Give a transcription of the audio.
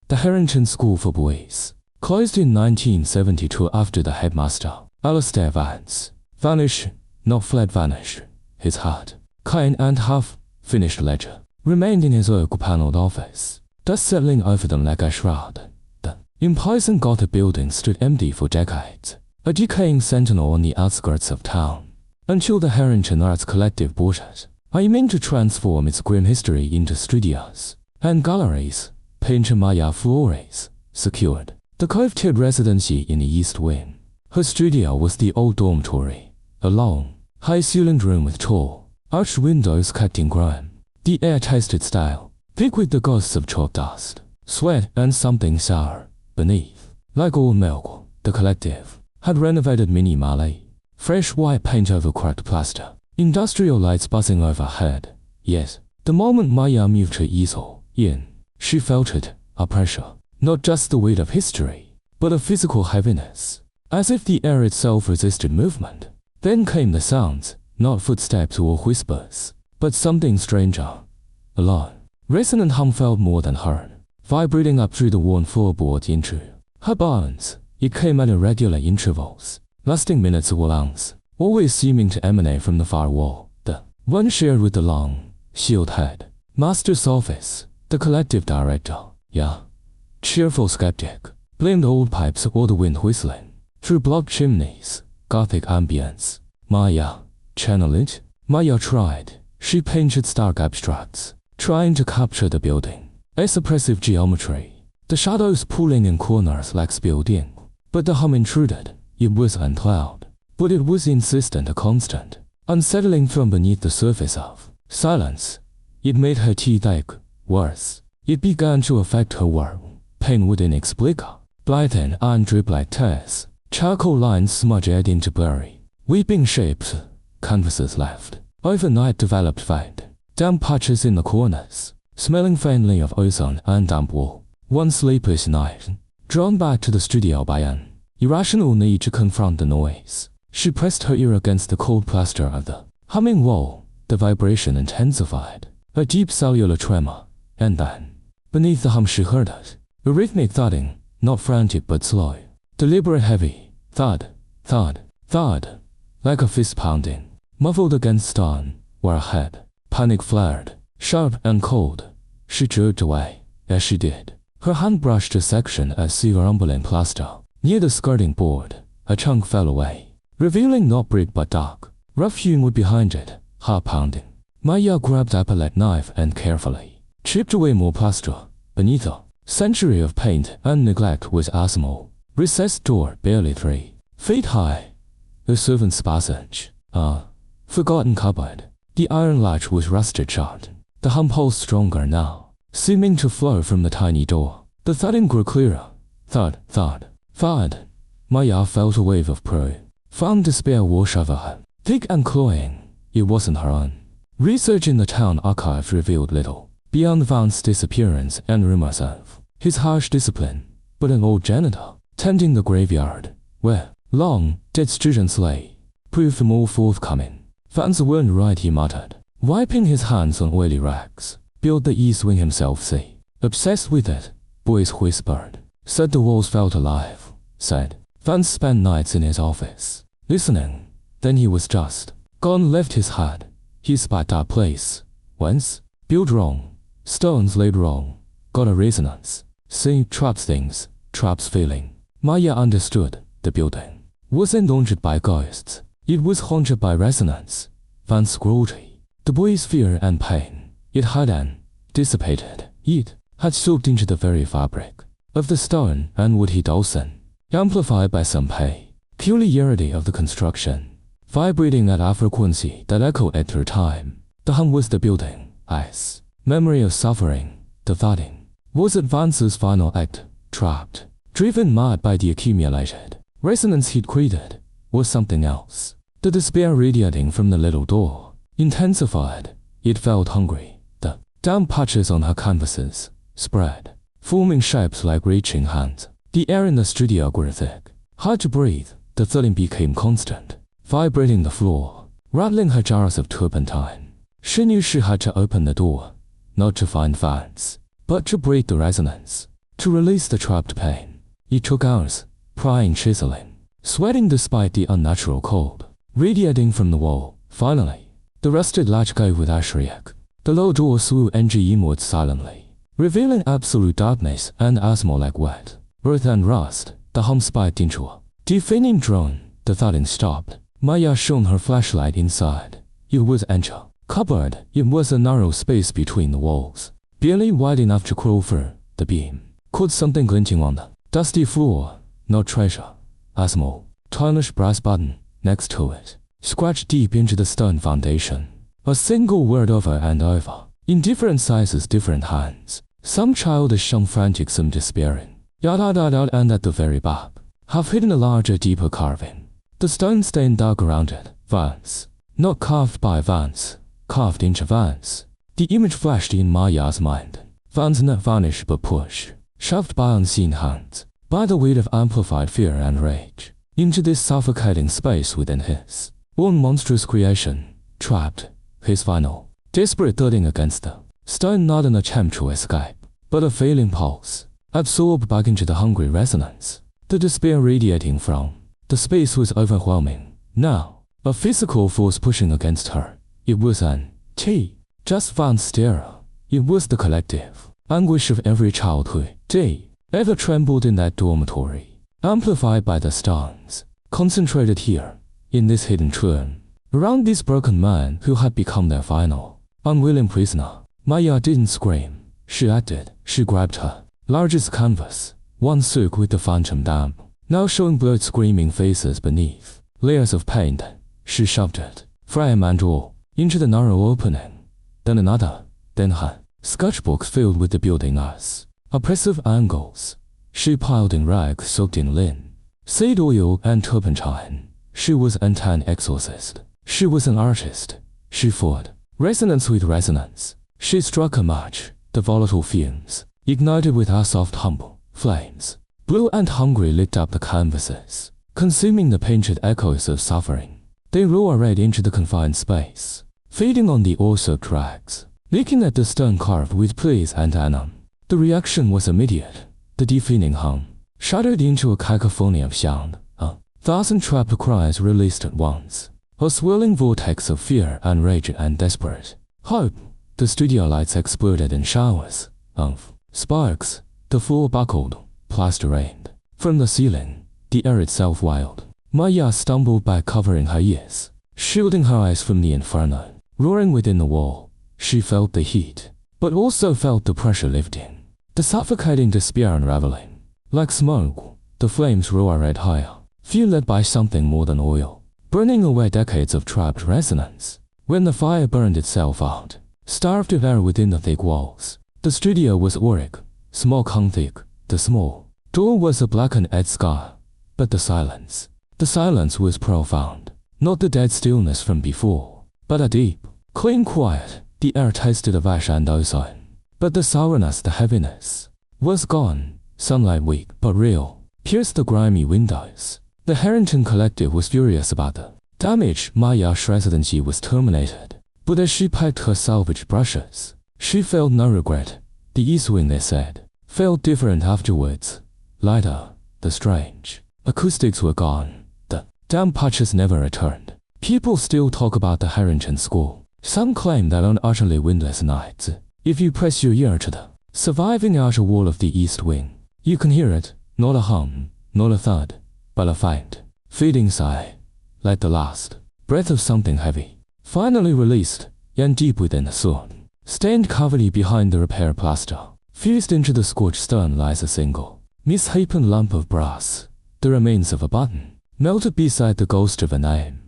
The Harrington School for Boys closed in 1972 after the headmaster, Alistair Vance, vanished, not fled vanish. His hard, kind and half-finished ledger remained in his oak-paneled office, dust settling over them like a shroud. The imposing Gothic building stood empty for decades, a decaying sentinel on the outskirts of town, until the Harrington Arts Collective bought it, aiming to transform its grim history into studios and galleries. Painter Maya Flores secured the coveted residency in the East Wing. Her studio was the old dormitory, a long, high-ceilinged room with tall, arched windows cut in grime. The air-tasted style, thick with the ghosts of chalk dust, sweat, and something sour beneath. Like all milk, the collective had renovated minimally. Fresh white paint over cracked plaster, industrial lights buzzing overhead. Yet, the moment Maya moved her easel in, she felt it, a pressure, not just the weight of history, but a physical heaviness, as if the air itself resisted movement. Then came the sounds, not footsteps or whispers, but something stranger. A low, resonant hum felt more than heard, vibrating up through the worn floorboards into her bones. It came at irregular intervals, lasting minutes or hours, always seeming to emanate from the far wall, the one shared with the long, shield head master's office. The collective director, cheerful skeptic, blamed old pipes or the wind whistling through blocked chimneys. Gothic ambience. Maya, channel it. Maya tried. She painted stark abstracts, trying to capture the building, its oppressive geometry, the shadows pooling in corners like spilled ink. But the hum intruded. It was uncloud, but it was insistent, a constant, unsettling from beneath the surface of silence. It made her teeth ache. Worse, it began to affect her work. Pain would inexplicable, blighting and drip like tears. Charcoal lines smudged into blurry, weeping shapes. Canvases left. Overnight developed faint, damp patches in the corners, smelling faintly of ozone and damp wool. One sleepless night, drawn back to the studio by an irrational need to confront the noise, she pressed her ear against the cold plaster of the humming wall. The vibration intensified, a deep cellular tremor. And then, beneath the hum she heard it, a rhythmic thudding, not frantic but slow, deliberate heavy, thud, thud, thud, like a fist pounding, muffled against stone, where her head, panic flared, sharp and cold. She jerked away, as she did. Her hand brushed a section of silver rumbling plaster. Near the skirting board, a chunk fell away, revealing not brick but dark, rough hewn behind it, heart pounding. Maya grabbed a palette knife and carefully chipped away more plaster. Beneath a century of paint and neglect was a small, recessed door barely 3 feet high. A servant's passage. A forgotten cupboard. The iron latch was rusted shut. The hum pulsed stronger now, seeming to flow from the tiny door. The thudding grew clearer. Thud, thud, thud. Maya felt a wave of profound despair wash over her, thick and cloying. It wasn't her own. Research in the town archive revealed little beyond Vance's disappearance and rumors of his harsh discipline, but an old janitor tending the graveyard, where long dead students lay, proved more forthcoming. Vance weren't right, he muttered, wiping his hands on oily rags. Built the East Wing himself, see. Obsessed with it, boys whispered. Said the walls felt alive. Said Vance spent nights in his office, listening. Then he was just gone, left his head. He spat that place. Once, built wrong. Stones laid wrong, got a resonance. See, traps things, traps feeling. Maya understood. The building wasn't haunted by ghosts. It was haunted by resonance. Vance's cruelty, the boy's fear and pain. It hadn't dissipated. It had soaked into the very fabric of the stone and wood he'd Dawson, amplified by some peculiarity of the construction, vibrating at a frequency that echoed at her time. The hum was the building, ice. Memory of suffering, the thudding, was Vance's final act. Trapped, driven mad by the accumulated resonance he'd created, was something else. The despair radiating from the little door intensified. It felt hungry. The damp patches on her canvases spread, forming shapes like reaching hands. The air in the studio grew thick, hard to breathe. The thudding became constant, vibrating the floor, rattling her jars of turpentine. She knew she had to open the door, not to find Vance, but to break the resonance. To release the trapped pain, it took hours, prying, chiseling, sweating despite the unnatural cold, radiating from the wall. Finally, the rusted latch gave with a shriek. The low door swung inward silently, revealing absolute darkness and asthma like wet earth and rust. The hum spiked into a deafening drone. The thudding stopped. Maya shone her flashlight inside. It was empty. Cupboard. It was a narrow space between the walls, barely wide enough to crawl through. The beam caught something glinting on the dusty floor. No treasure. A small, tarnished brass button next to it, scratched deep into the stone foundation. A single word over and over, in different sizes, different hands. Some childish, some frantic, some despairing. Yada da da, and at the very back, half hidden a larger, deeper carving. The stone stain dug around it. Vance. Not carved by Vance, carved into Vance. The image flashed in Maya's mind. Vance not vanished but pushed, shoved by unseen hands, by the weight of amplified fear and rage, into this suffocating space within his own monstrous creation, trapped. His final, desperate thudding against the stone, not an attempt to escape, but a failing pulse, absorbed back into the hungry resonance. The despair radiating from the space was overwhelming. Now, a physical force pushing against her. It was an just Vance's terror. It was the collective anguish of every child who ever trembled in that dormitory, amplified by the stones, concentrated here, in this hidden tomb, around this broken man who had become their final, unwilling prisoner. Maya didn't scream. She acted. She grabbed her largest canvas, one soaked with the phantom damp, now showing blood screaming faces beneath layers of paint. She shoved it, frame and all, into the narrow opening. Then another, then her sketchbooks filled with the building ice, oppressive angles. She piled in rags soaked in linen, seed oil and turpentine. She was an exorcist. She was an artist. She fought resonance with resonance. She struck a match. The volatile fumes, ignited with her soft humble flames, blue and hungry, lit up the canvases, consuming the painted echoes of suffering. They roared into the confined space, feeding on the oil-soaked rags, licking at the stone carved with pleas and anon. The reaction was immediate. The deafening hum shattered into a cacophony of sound. 1,000 trapped cries released at once. A swirling vortex of fear and rage and desperate hope. The studio lights exploded in showers of sparks. The floor buckled, plaster rained from the ceiling, the air itself wild. Maya stumbled back, covering her ears, shielding her eyes from the inferno roaring within the wall. She felt the heat, but also felt the pressure lifting, the suffocating despair unraveling. Like smoke, the flames roared higher, fueled by something more than oil, burning away decades of trapped resonance. When the fire burned itself out, starved of air within the thick walls, the studio was auric, smoke hung thick. The small door was a blackened edge scar, but the silence was profound. Not the dead stillness from before, but a deep, clean quiet. The air tasted of ash and ozone, but the sourness, the heaviness, was gone. Sunlight, weak but real, pierced the grimy windows. The Harrington Collective was furious about the damage. Maya's residency was terminated, but as she packed her salvage brushes, she felt no regret. The east wind, they said, felt different afterwards. Lighter. The strange acoustics were gone. The damp patches never returned. People still talk about the Harrington School. Some claim that on utterly windless nights, if you press your ear to the surviving outer wall of the east wing, you can hear it. Not a hum, not a thud, but a faint, fading sigh, like the last breath of something heavy, finally released, and deep within the stone, stained cavity behind the repair plaster. Fused into the scorched stone lies a single, misshapen lump of brass, the remains of a button, melted beside the ghost of a name.